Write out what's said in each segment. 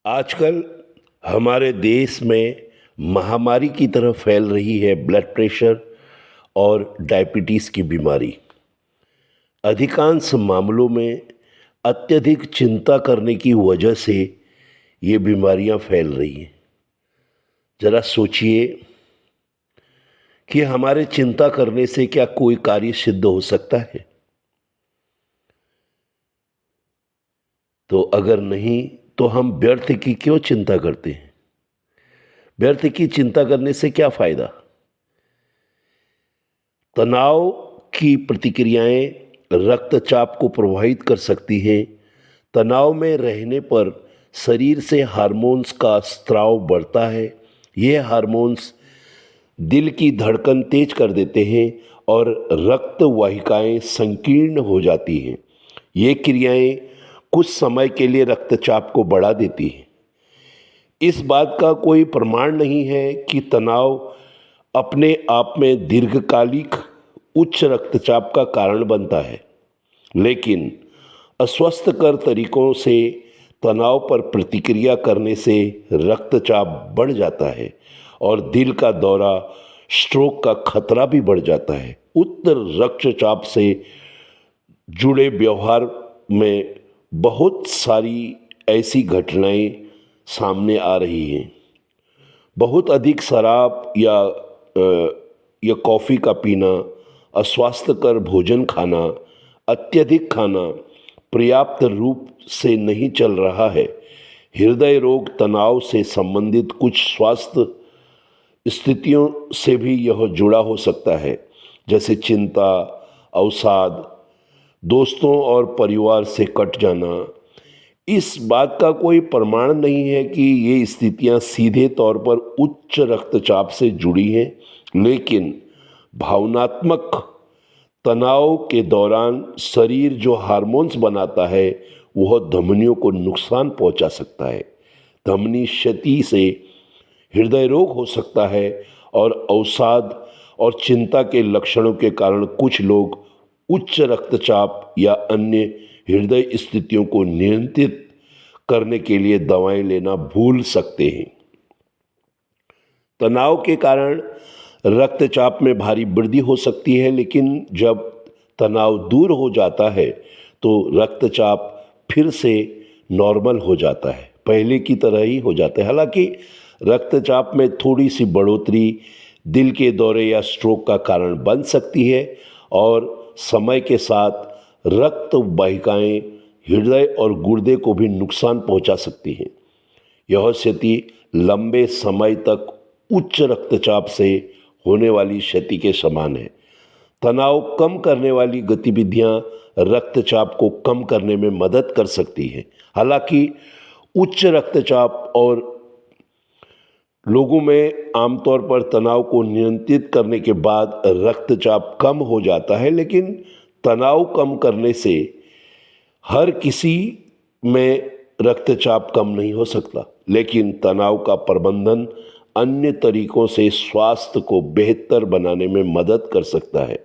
आजकल हमारे देश में महामारी की तरह फैल रही है ब्लड प्रेशर और डायबिटीज़ की बीमारी। अधिकांश मामलों में अत्यधिक चिंता करने की वजह से ये बीमारियां फैल रही हैं। ज़रा सोचिए कि हमारे चिंता करने से क्या कोई कार्य सिद्ध हो सकता है? तो अगर नहीं, तो हम व्यर्थ की क्यों चिंता करते हैं? व्यर्थ की चिंता करने से क्या फ़ायदा? तनाव की प्रतिक्रियाएं रक्तचाप को प्रभावित कर सकती हैं। तनाव में रहने पर शरीर से हार्मोन्स का स्राव बढ़ता है। यह हार्मोन्स दिल की धड़कन तेज कर देते हैं और रक्त वाहिकाएं संकीर्ण हो जाती हैं। ये क्रियाएं कुछ समय के लिए रक्तचाप को बढ़ा देती हैं। इस बात का कोई प्रमाण नहीं है कि तनाव अपने आप में दीर्घकालिक उच्च रक्तचाप का कारण बनता है, लेकिन अस्वस्थकर तरीकों से तनाव पर प्रतिक्रिया करने से रक्तचाप बढ़ जाता है और दिल का दौरा, स्ट्रोक का खतरा भी बढ़ जाता है। उच्च रक्तचाप से जुड़े व्यवहार में बहुत सारी ऐसी घटनाएं सामने आ रही हैं। बहुत अधिक शराब या कॉफ़ी का पीना, अस्वास्थ्यकर भोजन खाना, अत्यधिक खाना, पर्याप्त रूप से नहीं चल रहा है। हृदय रोग, तनाव से संबंधित कुछ स्वास्थ्य स्थितियों से भी यह जुड़ा हो सकता है, जैसे चिंता, अवसाद, दोस्तों और परिवार से कट जाना। इस बात का कोई प्रमाण नहीं है कि ये स्थितियां सीधे तौर पर उच्च रक्तचाप से जुड़ी हैं, लेकिन भावनात्मक तनाव के दौरान शरीर जो हार्मोन्स बनाता है वह धमनियों को नुकसान पहुंचा सकता है। धमनी क्षति से हृदय रोग हो सकता है और अवसाद और चिंता के लक्षणों के कारण कुछ लोग उच्च रक्तचाप या अन्य हृदय स्थितियों को नियंत्रित करने के लिए दवाएं लेना भूल सकते हैं। तनाव के कारण रक्तचाप में भारी वृद्धि हो सकती है, लेकिन जब तनाव दूर हो जाता है तो रक्तचाप फिर से नॉर्मल हो जाता है, पहले की तरह ही हो जाता है। हालांकि रक्तचाप में थोड़ी सी बढ़ोतरी दिल के दौरे या स्ट्रोक का कारण बन सकती है और समय के साथ रक्त वाहिकाएं हृदय और गुर्दे को भी नुकसान पहुंचा सकती हैं। यह स्थिति लंबे समय तक उच्च रक्तचाप से होने वाली क्षति के समान है। तनाव कम करने वाली गतिविधियां रक्तचाप को कम करने में मदद कर सकती हैं। हालांकि उच्च रक्तचाप और लोगों में आमतौर पर तनाव को नियंत्रित करने के बाद रक्तचाप कम हो जाता है, लेकिन तनाव कम करने से हर किसी में रक्तचाप कम नहीं हो सकता। लेकिन तनाव का प्रबंधन अन्य तरीकों से स्वास्थ्य को बेहतर बनाने में मदद कर सकता है।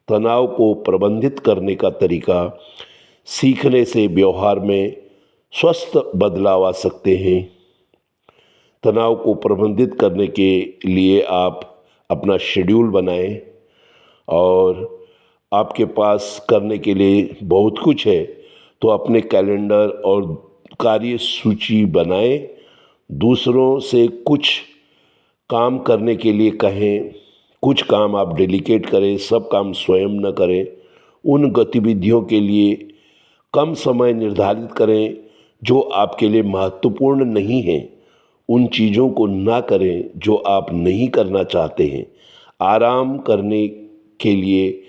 तनाव को प्रबंधित करने का तरीका सीखने से व्यवहार में स्वस्थ बदलाव आ सकते हैं। तनाव को प्रबंधित करने के लिए आप अपना शेड्यूल बनाएं और आपके पास करने के लिए बहुत कुछ है, तो अपने कैलेंडर और कार्य सूची बनाएं। दूसरों से कुछ काम करने के लिए कहें, कुछ काम आप डेलीकेट करें, सब काम स्वयं न करें। उन गतिविधियों के लिए कम समय निर्धारित करें जो आपके लिए महत्वपूर्ण नहीं हैं। उन चीज़ों को ना करें जो आप नहीं करना चाहते हैं। आराम करने के लिए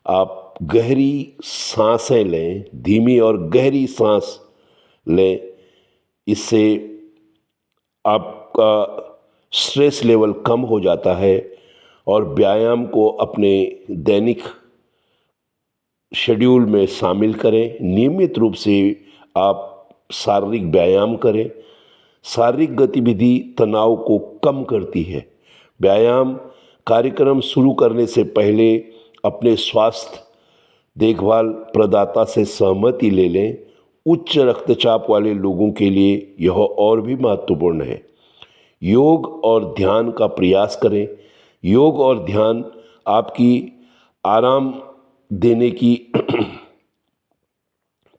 आप गहरी सांसें लें, धीमी और गहरी सांस लें। इससे आपका स्ट्रेस लेवल कम हो जाता है। और व्यायाम को अपने दैनिक शेड्यूल में शामिल करें। नियमित रूप से आप शारीरिक व्यायाम करें। शारीरिक गतिविधि तनाव को कम करती है। व्यायाम कार्यक्रम शुरू करने से पहले अपने स्वास्थ्य देखभाल प्रदाता से सहमति ले लें। उच्च रक्तचाप वाले लोगों के लिए यह और भी महत्वपूर्ण है। योग और ध्यान का प्रयास करें। योग और ध्यान आपकी आराम देने की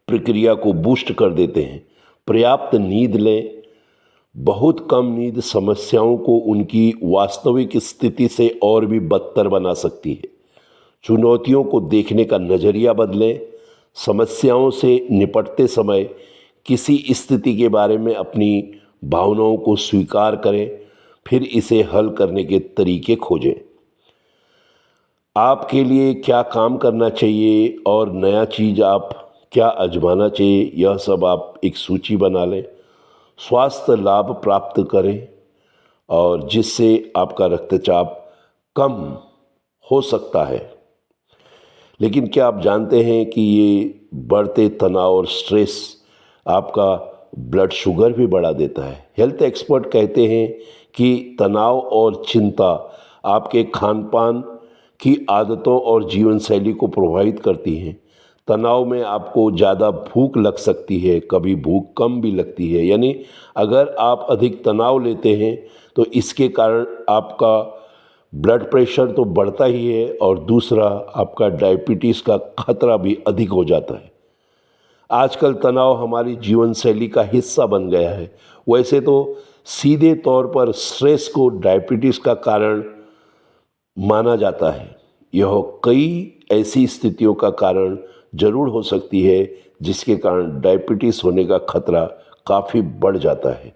प्रक्रिया को बूस्ट कर देते हैं। पर्याप्त नींद लें। बहुत कम नींद समस्याओं को उनकी वास्तविक स्थिति से और भी बदतर बना सकती है। चुनौतियों को देखने का नज़रिया बदलें। समस्याओं से निपटते समय किसी स्थिति के बारे में अपनी भावनाओं को स्वीकार करें, फिर इसे हल करने के तरीके खोजें। आपके लिए क्या काम करना चाहिए और नया चीज़ आप क्या आजमाना चाहिए, यह सब आप एक सूची बना लें। स्वास्थ्य लाभ प्राप्त करें और जिससे आपका रक्तचाप कम हो सकता है। लेकिन क्या आप जानते हैं कि ये बढ़ते तनाव और स्ट्रेस आपका ब्लड शुगर भी बढ़ा देता है। हेल्थ एक्सपर्ट कहते हैं कि तनाव और चिंता आपके खान पान की आदतों और जीवन शैली को प्रभावित करती हैं। तनाव में आपको ज़्यादा भूख लग सकती है, कभी भूख कम भी लगती है। यानी अगर आप अधिक तनाव लेते हैं तो इसके कारण आपका ब्लड प्रेशर तो बढ़ता ही है और दूसरा आपका डायबिटीज़ का खतरा भी अधिक हो जाता है। आजकल तनाव हमारी जीवन शैली का हिस्सा बन गया है। वैसे तो सीधे तौर पर स्ट्रेस को डायबिटीज़ का कारण माना जाता है। यह कई ऐसी स्थितियों का कारण जरूर हो सकती है जिसके कारण डायबिटीज़ होने का खतरा काफ़ी बढ़ जाता है।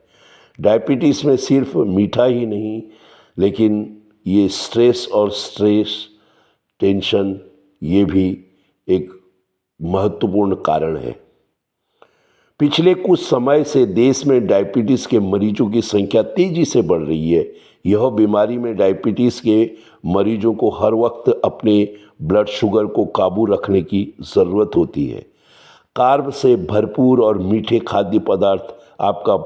डायबिटीज़ में सिर्फ मीठा ही नहीं, लेकिन ये स्ट्रेस और टेंशन ये भी एक महत्वपूर्ण कारण है। पिछले कुछ समय से देश में डायबिटीज़ के मरीजों की संख्या तेज़ी से बढ़ रही है। यह बीमारी में डायबिटीज़ के मरीजों को हर वक्त अपने ब्लड शुगर को काबू रखने की ज़रूरत होती है। कार्ब से भरपूर और मीठे खाद्य पदार्थ आपका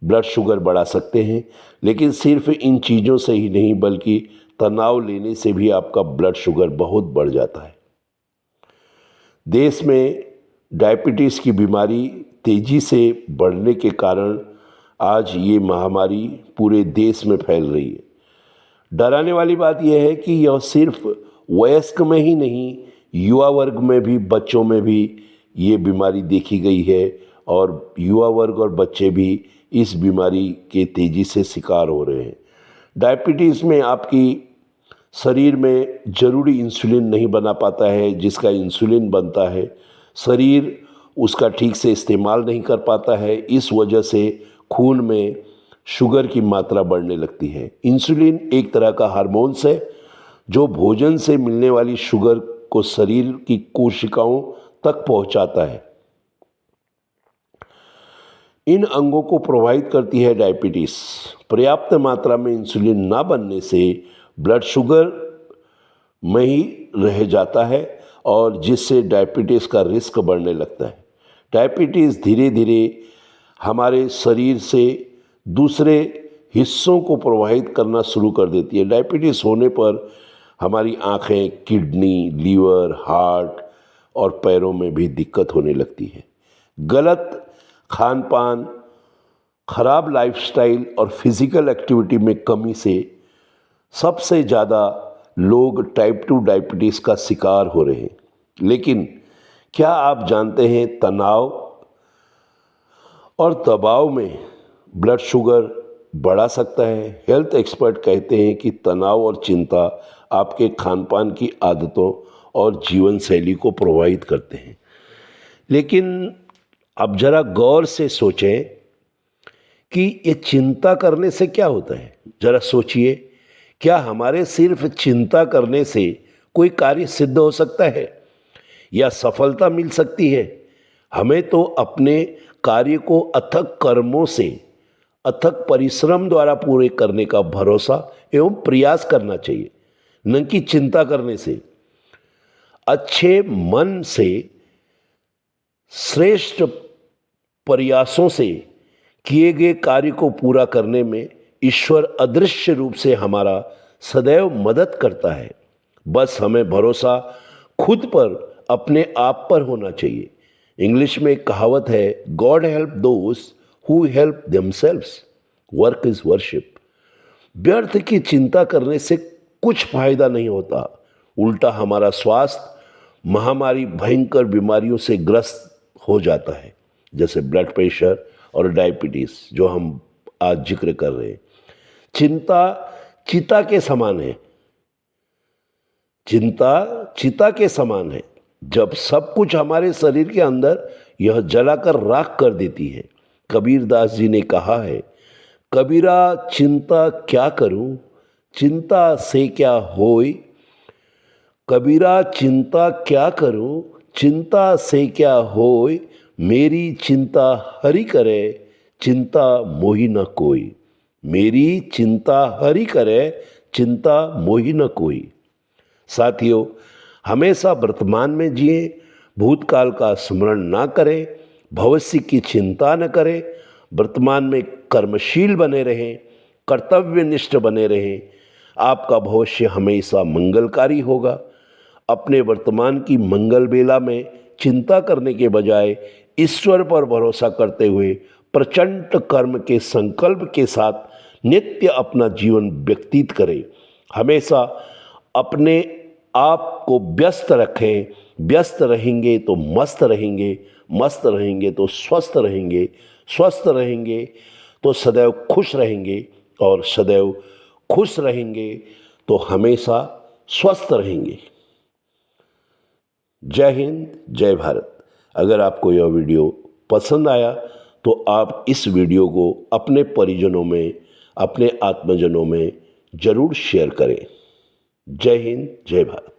ब्लड शुगर बढ़ा सकते हैं, लेकिन सिर्फ इन चीज़ों से ही नहीं बल्कि तनाव लेने से भी आपका ब्लड शुगर बहुत बढ़ जाता है। देश में डायबिटीज़ की बीमारी तेज़ी से बढ़ने के कारण आज ये महामारी पूरे देश में फैल रही है। डराने वाली बात यह है कि यह सिर्फ वयस्क में ही नहीं, युवा वर्ग में भी, बच्चों में भी ये बीमारी देखी गई है और युवा वर्ग और बच्चे भी इस बीमारी के तेज़ी से शिकार हो रहे हैं। डायबिटीज़ में आपकी शरीर में ज़रूरी इंसुलिन नहीं बना पाता है। जिसका इंसुलिन बनता है, शरीर उसका ठीक से इस्तेमाल नहीं कर पाता है। इस वजह से खून में शुगर की मात्रा बढ़ने लगती है। इंसुलिन एक तरह का हार्मोन्स है जो भोजन से मिलने वाली शुगर को शरीर की कोशिकाओं तक पहुंचाता है। इन अंगों को प्रभावित करती है डायबिटीज़। पर्याप्त मात्रा में इंसुलिन ना बनने से ब्लड शुगर में ही रह जाता है और जिससे डायबिटीज़ का रिस्क बढ़ने लगता है। डायबिटीज़ धीरे धीरे हमारे शरीर से दूसरे हिस्सों को प्रभावित करना शुरू कर देती है। डायबिटीज़ होने पर हमारी आँखें, किडनी, लीवर, हार्ट और पैरों में भी दिक्कत होने लगती है। गलत खान पान, खराब लाइफस्टाइल और फिज़िकल एक्टिविटी में कमी से सबसे ज़्यादा लोग टाइप 2 डायबिटीज़ का शिकार हो रहे हैं। लेकिन क्या आप जानते हैं तनाव और दबाव में ब्लड शुगर बढ़ा सकता है? हेल्थ एक्सपर्ट कहते हैं कि तनाव और चिंता आपके खान पान की आदतों और जीवन शैली को प्रभावित करते हैं। लेकिन अब ज़रा गौर से सोचें कि ये चिंता करने से क्या होता है। ज़रा सोचिए, क्या हमारे सिर्फ चिंता करने से कोई कार्य सिद्ध हो सकता है या सफलता मिल सकती है? हमें तो अपने कार्य को अथक कर्मों से, अथक परिश्रम द्वारा पूरे करने का भरोसा एवं प्रयास करना चाहिए, न कि चिंता करने से। अच्छे मन से, श्रेष्ठ प्रयासों से किए गए कार्य को पूरा करने में ईश्वर अदृश्य रूप से हमारा सदैव मदद करता है। बस हमें भरोसा खुद पर, अपने आप पर होना चाहिए। इंग्लिश में एक कहावत है, God help those who help themselves, work is worship. व्यर्थ की चिंता करने से कुछ फायदा नहीं होता, उल्टा हमारा स्वास्थ्य महामारी भयंकर बीमारियों से ग्रस्त हो जाता है, जैसे ब्लड प्रेशर और डायबिटीज जो हम आज जिक्र कर रहे हैं। चिंता चिता के समान है, चिंता चिता के समान है। जब सब कुछ हमारे शरीर के अंदर यह जलाकर राख कर देती है। कबीर दास जी ने कहा है, कबीरा चिंता क्या करूं, चिंता से क्या होय। कबीरा चिंता क्या करूं, चिंता से क्या होय। मेरी चिंता हरि करे, चिंता मोहि न कोई। मेरी चिंता हरि करे, चिंता मोहि न कोई। साथियों, हमेशा वर्तमान में जिए, भूतकाल का स्मरण ना करें, भविष्य की चिंता न करें, वर्तमान में कर्मशील बने रहें, कर्तव्यनिष्ठ बने रहें। आपका भविष्य हमेशा मंगलकारी होगा। अपने वर्तमान की मंगल बेला में चिंता करने के बजाय ईश्वर पर भरोसा करते हुए प्रचंड कर्म के संकल्प के साथ नित्य अपना जीवन व्यतीत करें। हमेशा अपने आप को व्यस्त रखें। व्यस्त रहेंगे तो मस्त रहेंगे, मस्त रहेंगे तो स्वस्थ रहेंगे, स्वस्थ रहेंगे तो सदैव खुश रहेंगे, और सदैव खुश रहेंगे तो हमेशा स्वस्थ रहेंगे। जय हिंद, जय भारत। अगर आपको यह वीडियो पसंद आया तो आप इस वीडियो को अपने परिजनों में, अपने आत्मजनों में ज़रूर शेयर करें। जय हिंद, जय भारत।